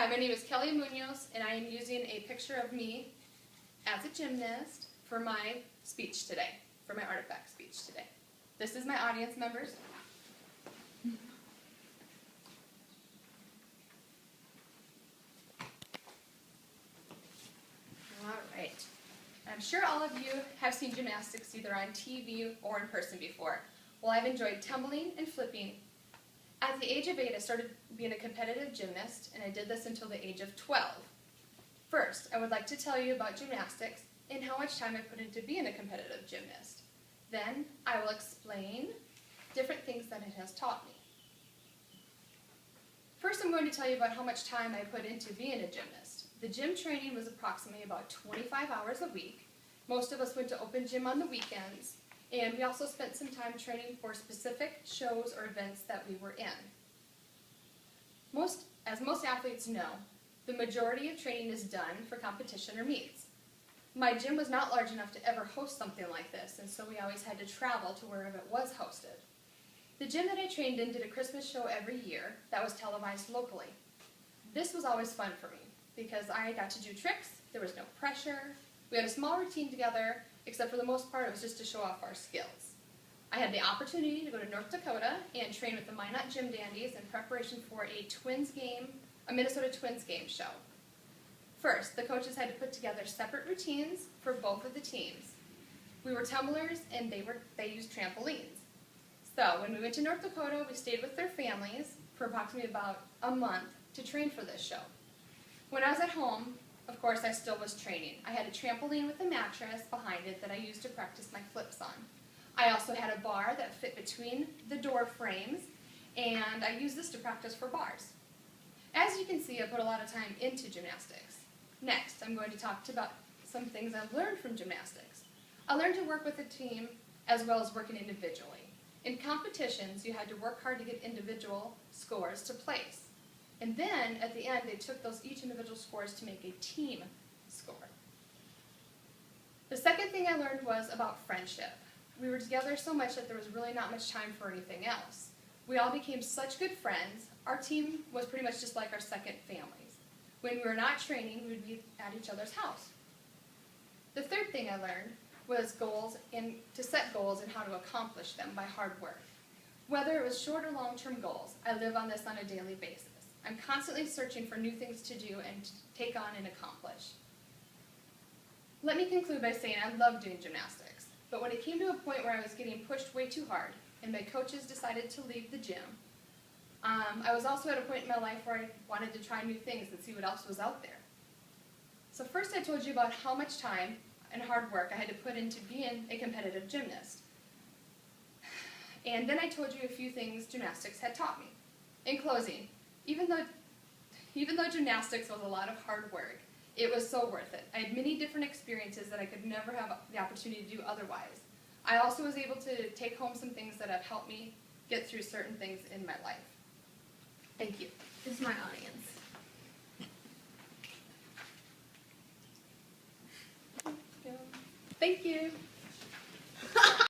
Hi, my name is Kelly Munoz, and I am using a picture of me as a gymnast for my speech today, for my artifact speech today. This is my audience members. All right. I'm sure all of you have seen gymnastics either on TV or in person before. Well, I've enjoyed tumbling and flipping. At the age of 8, I started being a competitive gymnast, and I did this until the age of 12. First, I would like to tell you about gymnastics and how much time I put into being a competitive gymnast. Then, I will explain different things that it has taught me. First, I'm going to tell you about how much time I put into being a gymnast. The gym training was approximately about 25 hours a week. Most of us went to open gym on the weekends, and we also spent some time training for specific shows or events that we were in. As most athletes know, the majority of training is done for competition or meets. My gym was not large enough to ever host something like this, and so we always had to travel to wherever it was hosted. The gym that I trained in did a Christmas show every year that was televised locally. This was always fun for me because I got to do tricks, there was no pressure, we had a small routine together, except for the most part it was just to show off our skills. I had the opportunity to go to North Dakota and train with the Minot Gym Dandies in preparation for a Minnesota Twins game show. First, the coaches had to put together separate routines for both of the teams. We were tumblers and they used trampolines. So when we went to North Dakota, we stayed with their families for approximately about a month to train for this show. When I was at home, of course, I still was training. I had a trampoline with a mattress behind it that I used to practice my flips on. I also had a bar that fit between the door frames, and I used this to practice for bars. As you can see, I put a lot of time into gymnastics. Next, I'm going to talk about some things I've learned from gymnastics. I learned to work with a team as well as working individually. In competitions, you had to work hard to get individual scores to place. And then, at the end, they took each individual scores to make a team score. The second thing I learned was about friendship. We were together so much that there was really not much time for anything else. We all became such good friends. Our team was pretty much just like our second families. When we were not training, we would be at each other's house. The third thing I learned was goals and to set goals and how to accomplish them by hard work. Whether it was short or long-term goals, I live on this on a daily basis. I'm constantly searching for new things to do and to take on and accomplish. Let me conclude by saying I love doing gymnastics, but when it came to a point where I was getting pushed way too hard and my coaches decided to leave the gym, I was also at a point in my life where I wanted to try new things and see what else was out there. So first I told you about how much time and hard work I had to put into being a competitive gymnast. And then I told you a few things gymnastics had taught me. In closing, even though gymnastics was a lot of hard work, it was so worth it. I had many different experiences that I could never have the opportunity to do otherwise. I also was able to take home some things that have helped me get through certain things in my life. Thank you. This is my audience. Thank you.